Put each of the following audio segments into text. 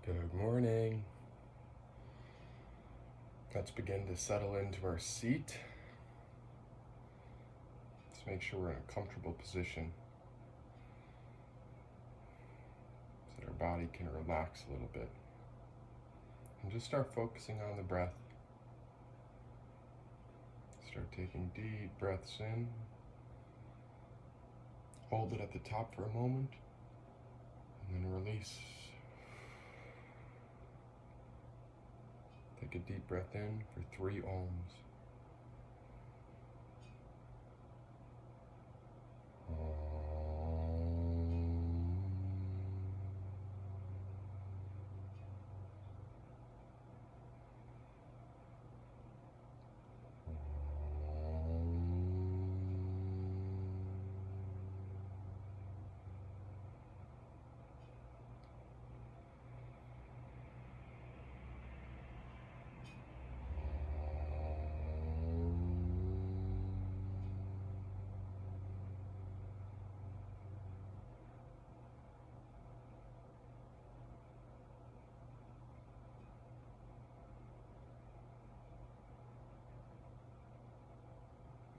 Good morning. Let's begin to settle into our seat. Let's make sure we're in a comfortable position so that our body can relax a little bit. And just start focusing on the breath. Start taking deep breaths in. Hold it at the top for a moment, and then release. Take a deep breath in for 3 ohms.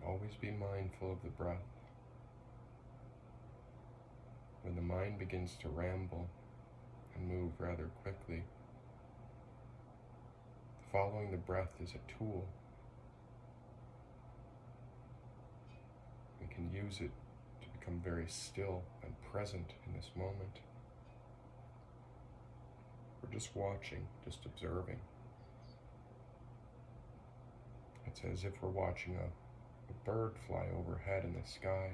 Always be mindful of the breath. When the mind begins to ramble and move rather quickly, following the breath is a tool. We can use it to become very still and present in this moment. We're just watching, just observing. It's as if we're watching a bird fly overhead in the sky.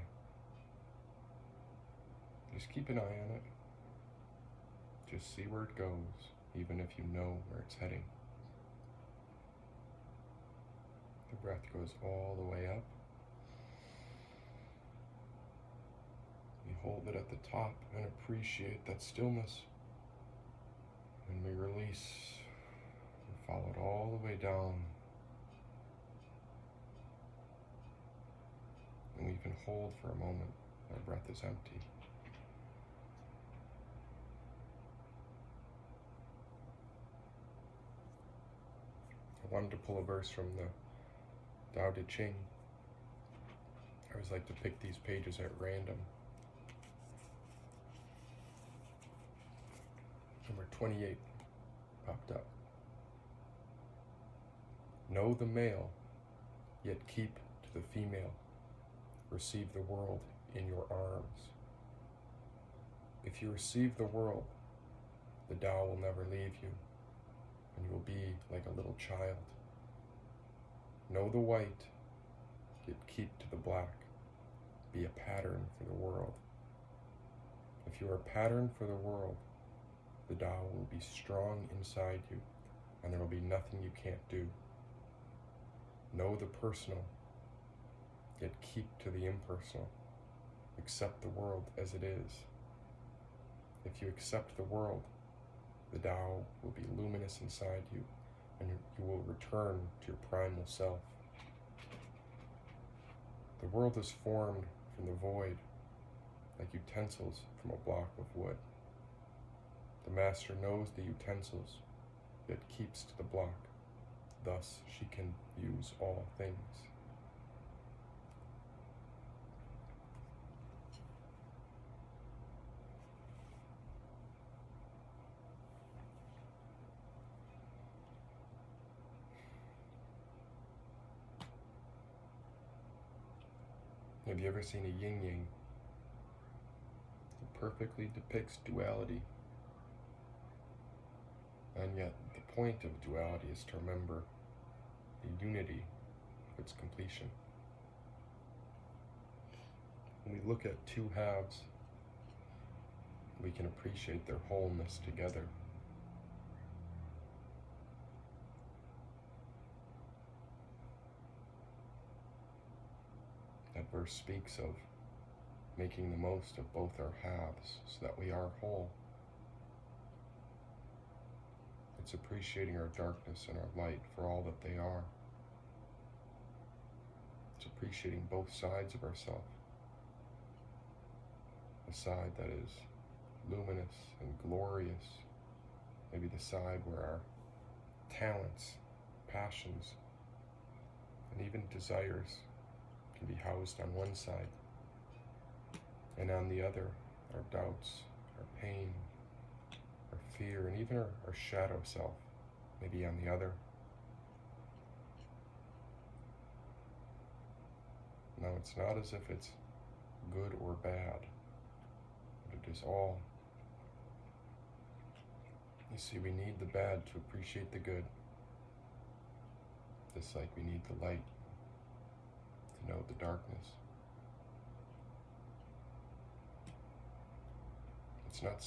Just keep an eye on it. Just see where it goes, even if you know where it's heading. The breath goes all the way up. We hold it at the top and appreciate that stillness. When we release, we follow it all the way down. And we can hold for a moment. Our breath is empty. I wanted to pull a verse from the Tao Te Ching. I always like to pick these pages at random. Number 28 popped up. Know the male, yet keep to the female. Receive the world in your arms. If you receive the world, the Tao will never leave you, and you will be like a little child. Know the white, yet keep to the black. Be a pattern for the world. If you are a pattern for the world, the Tao will be strong inside you, and there will be nothing you can't do. Know the personal, yet keep to the impersonal. Accept the world as it is. If you accept the world, the Tao will be luminous inside you, and you will return to your primal self. The world is formed from the void, like utensils from a block of wood. The master knows the utensils, yet keeps to the block. Thus she can use all things. Have you ever seen a yin-yang? It perfectly depicts duality. And yet, the point of duality is to remember the unity of its completion. When we look at two halves, we can appreciate their wholeness together. That verse speaks of making the most of both our halves so that we are whole. It's appreciating our darkness and our light for all that they are. It's appreciating both sides of ourselves. A side that is luminous and glorious, maybe the side where our talents, passions, and even desires can be housed on one side, and on the other, our doubts, our pain, our fear, and even our shadow self may be on the other. Now, it's not as if it's good or bad, but it is all. You see, we need the bad to appreciate the good, just like we need the light to know the darkness. It's not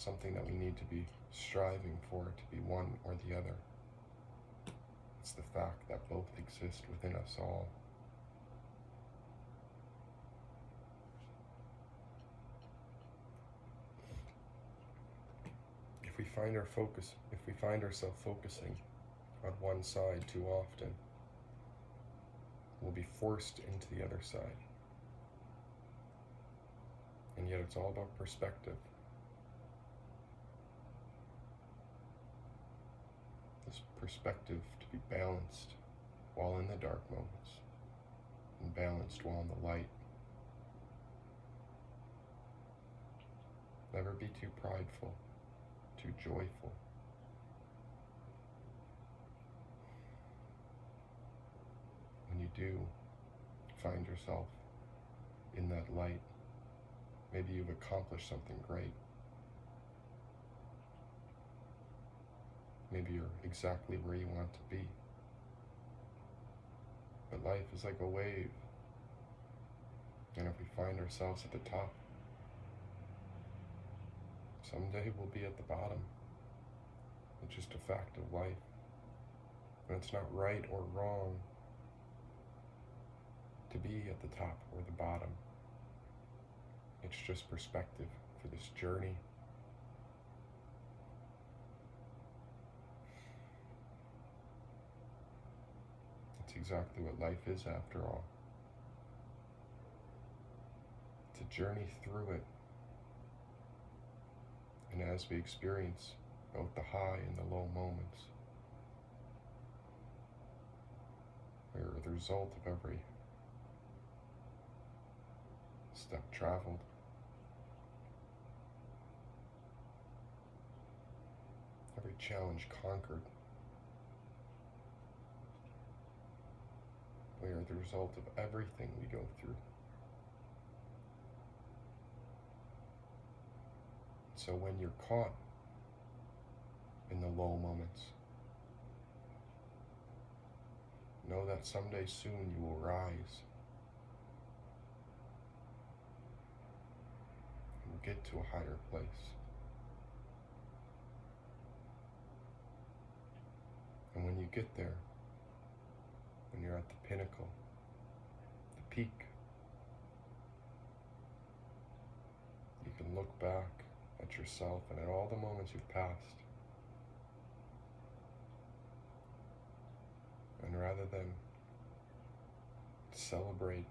something that we need to be striving for to be one or the other. It's the fact that both exist within us all. If we find ourselves focusing on one side too often, we'll be forced into the other side. And yet it's all about perspective. This perspective to be balanced while in the dark moments, and balanced while in the light. Never be too prideful, too joyful. When you do find yourself in that light, maybe you've accomplished something great. Maybe you're exactly where you want to be. But life is like a wave. And if we find ourselves at the top, someday we'll be at the bottom. It's just a fact of life. And it's not right or wrong to be at the top or the bottom. It's just perspective for this journey. It's exactly what life is after all. It's a journey through it. And as we experience both the high and the low moments, we are the result of every step traveled. Every challenge conquered. We are the result of everything we go through. So when you're caught in the low moments, know that someday soon you will rise and get to a higher place. And when you get there, when you're at the pinnacle, the peak, you can look back at yourself and at all the moments you've passed. And rather than celebrate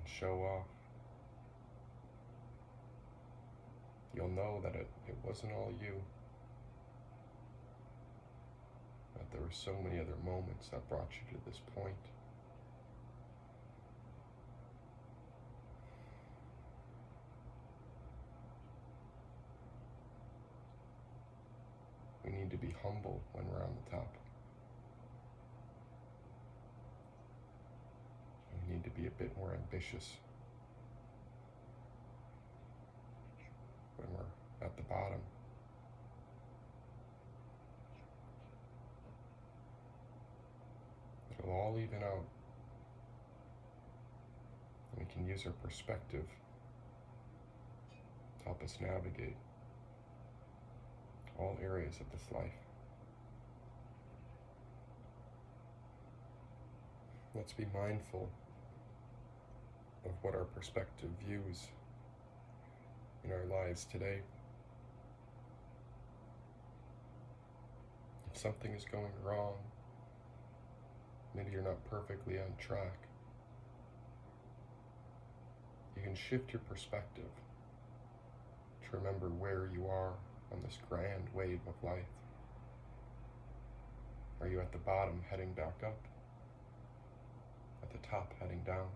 and show off, you'll know that it wasn't all you. That there were so many other moments that brought you to this point. We need to be humble when we're on the top. We need to be a bit more ambitious when we're at the bottom. It'll all even out. And we can use our perspective to help us navigate all areas of this life. Let's be mindful of what our perspective views in our lives today. If something is going wrong, maybe you're not perfectly on track, you can shift your perspective to remember where you are on this grand wave of life? Are you at the bottom heading back up? At the top heading down?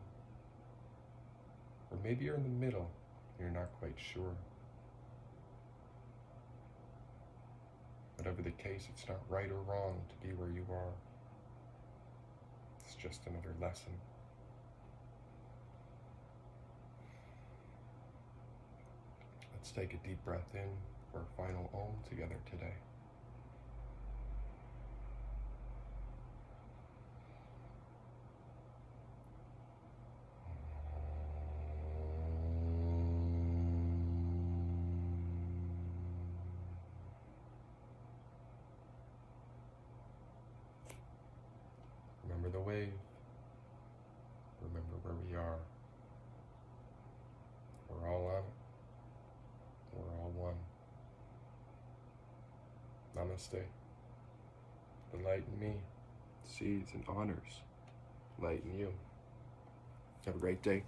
Or maybe you're in the middle and you're not quite sure. Whatever the case, it's not right or wrong to be where you are. It's just another lesson. Let's take a deep breath in for our final Om together today. Remember the wave. Remember where we are. We're all on it. We're all one. Namaste. The light in me sees and honors light in you. Have a great day.